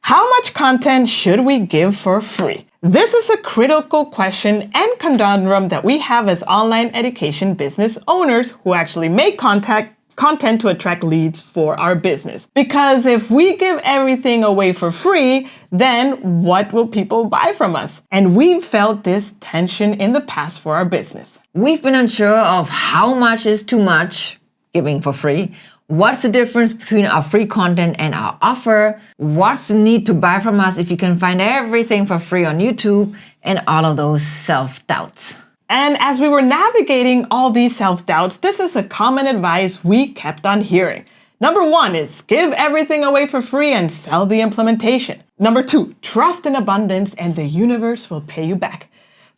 How much content should we give for free? This is a critical question and conundrum that we have as online education business owners who actually make content to attract leads for our business. Because if we give everything away for free, then what will people buy from us? And we've felt this tension in the past for our business. We've been unsure of how much is too much giving for free. What's the difference between our free content and our offer? What's the need to buy from us if you can find everything for free on YouTube? And all of those self-doubts. And as we were navigating all these self-doubts, this is a common advice we kept on hearing. Number 1 is give everything away for free and sell the implementation. Number 2, trust in abundance and the universe will pay you back.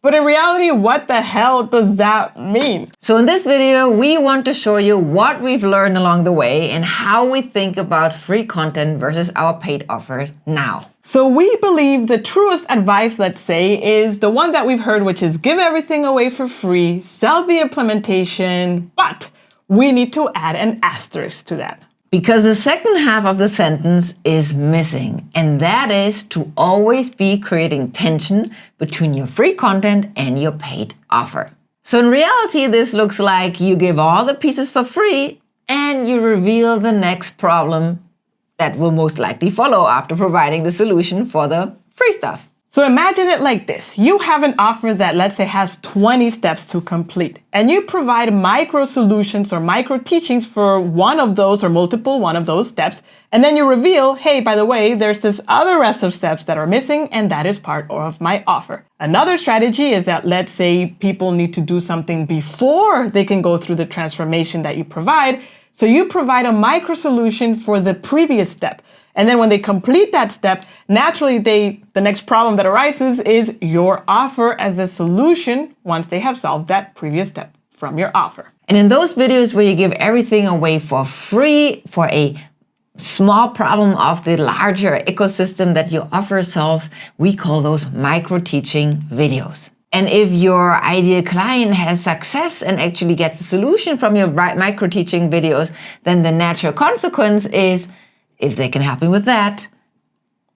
But in reality, what the hell does that mean? So in this video, we want to show you what we've learned along the way and how we think about free content versus our paid offers now. So we believe the truest advice, let's say, is the one that we've heard, which is give everything away for free, sell the implementation, but we need to add an asterisk to that. Because the second half of the sentence is missing, and that is to always be creating tension between your free content and your paid offer. So in reality, this looks like you give all the pieces for free and you reveal the next problem that will most likely follow after providing the solution for the free stuff. So imagine it like this. You have an offer that, let's say, has 20 steps to complete, and you provide micro solutions or micro teachings for one of those or multiple one of those steps. And then you reveal, hey, by the way, there's this other rest of steps that are missing, and that is part of my offer. Another strategy is that, let's say, people need to do something before they can go through the transformation that you provide. So you provide a micro solution for the previous step. And then when they complete that step, naturally the next problem that arises is your offer as a solution once they have solved that previous step from your offer. And in those videos where you give everything away for free for a small problem of the larger ecosystem that your offer solves, we call those micro teaching videos. And if your ideal client has success and actually gets a solution from your micro teaching videos, then the natural consequence is, if they can help me with that,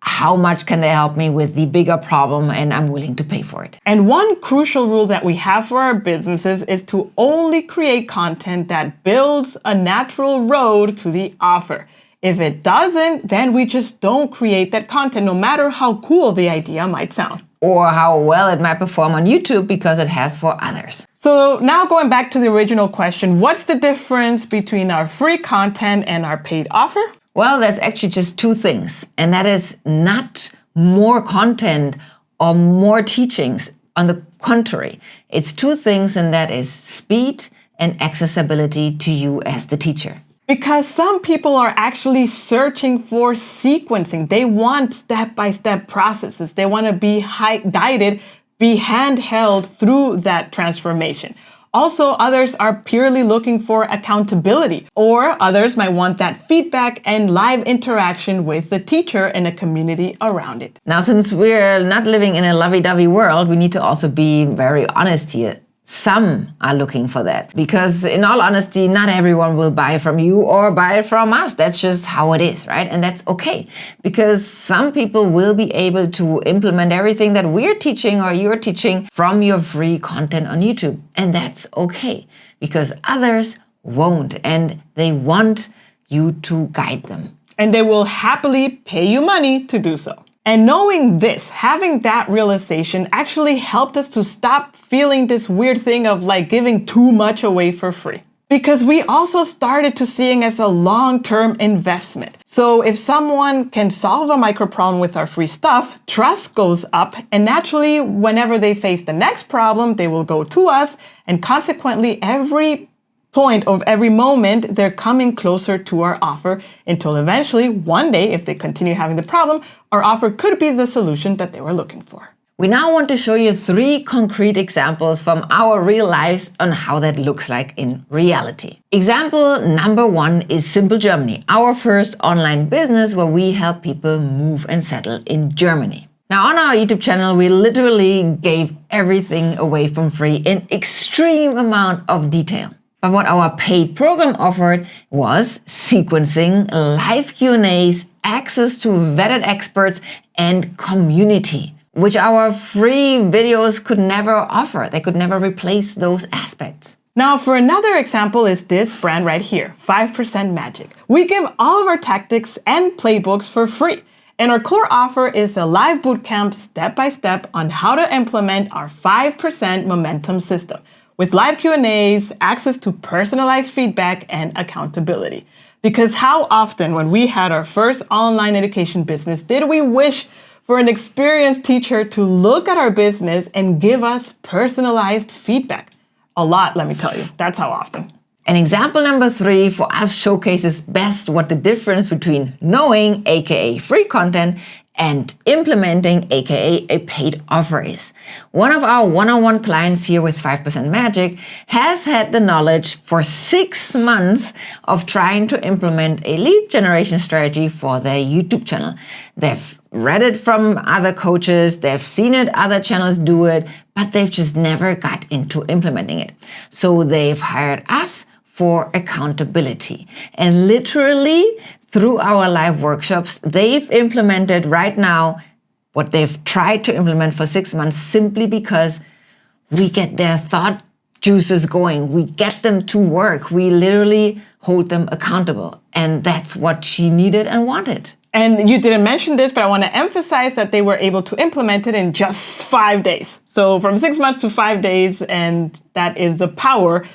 how much can they help me with the bigger problem, and I'm willing to pay for it. And one crucial rule that we have for our businesses is to only create content that builds a natural road to the offer. If it doesn't, then we just don't create that content, no matter how cool the idea might sound. Or how well it might perform on YouTube because it has for others. So now going back to the original question, what's the difference between our free content and our paid offer? Well, there's actually just two things, and that is not more content or more teachings. On the contrary, it's two things, and that is speed and accessibility to you as the teacher. Because some people are actually searching for sequencing. They want step-by-step processes. They want to be guided, be handheld through that transformation. Also, others are purely looking for accountability, or others might want that feedback and live interaction with the teacher and a community around it. Now, since we're not living in a lovey-dovey world, we need to also be very honest here. Some are looking for that because, in all honesty, not everyone will buy from you or buy from us. That's just how it is, right? And that's okay, because some people will be able to implement everything that we're teaching or you're teaching from your free content on YouTube. And that's okay, because others won't, and they want you to guide them. And they will happily pay you money to do so. And knowing this, having that realization actually helped us to stop feeling this weird thing of like giving too much away for free. Because we also started to seeing as a long-term investment. So if someone can solve a micro problem with our free stuff, trust goes up, and naturally, whenever they face the next problem, they will go to us, and consequently, every point of every moment, they're coming closer to our offer until eventually, one day, if they continue having the problem, our offer could be the solution that they were looking for. We now want to show you 3 concrete examples from our real lives on how that looks like in reality. Example number 1 is Simple Germany, our first online business where we help people move and settle in Germany. Now, on our YouTube channel, we literally gave everything away for free in extreme amount of detail. But what our paid program offered was sequencing, live Q&As, access to vetted experts, and community, which our free videos could never offer. They could never replace those aspects. Now, for another example is this brand right here, 5% Magic. We give all of our tactics and playbooks for free. And our core offer is a live bootcamp step-by-step on how to implement our 5% momentum system with live Q&As, access to personalized feedback, and accountability. Because how often when we had our first online education business did we wish for an experienced teacher to look at our business and give us personalized feedback? A lot, let me tell you. That's how often. And example number 3 for us showcases best what the difference between knowing, aka free content, and implementing, aka a paid offer is. One of our one-on-one clients here with 5% Magic has had the knowledge for 6 months of trying to implement a lead generation strategy for their YouTube channel. They've read it from other coaches, they've seen it, other channels do it, but they've just never got into implementing it. So they've hired us for accountability. And literally, through our live workshops, they've implemented right now what they've tried to implement for 6 months simply because we get their thought juices going. We get them to work. We literally hold them accountable. And that's what she needed and wanted. And you didn't mention this, but I want to emphasize that they were able to implement it in just 5 days. So from 6 months to 5 days, and that is the power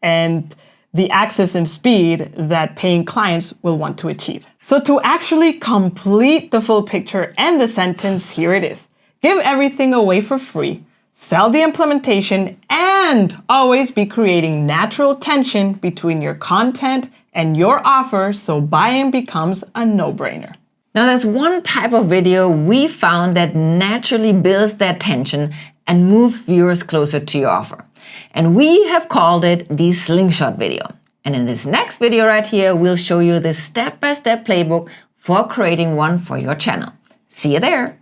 and the access and speed that paying clients will want to achieve. So to actually complete the full picture and the sentence, here it is. Give everything away for free, sell the implementation, and always be creating natural tension between your content and your offer so buying becomes a no-brainer. Now, there's one type of video we found that naturally builds that tension and moves viewers closer to your offer. And we have called it the slingshot video. And in this next video right here, we'll show you the step-by-step playbook for creating one for your channel. See you there.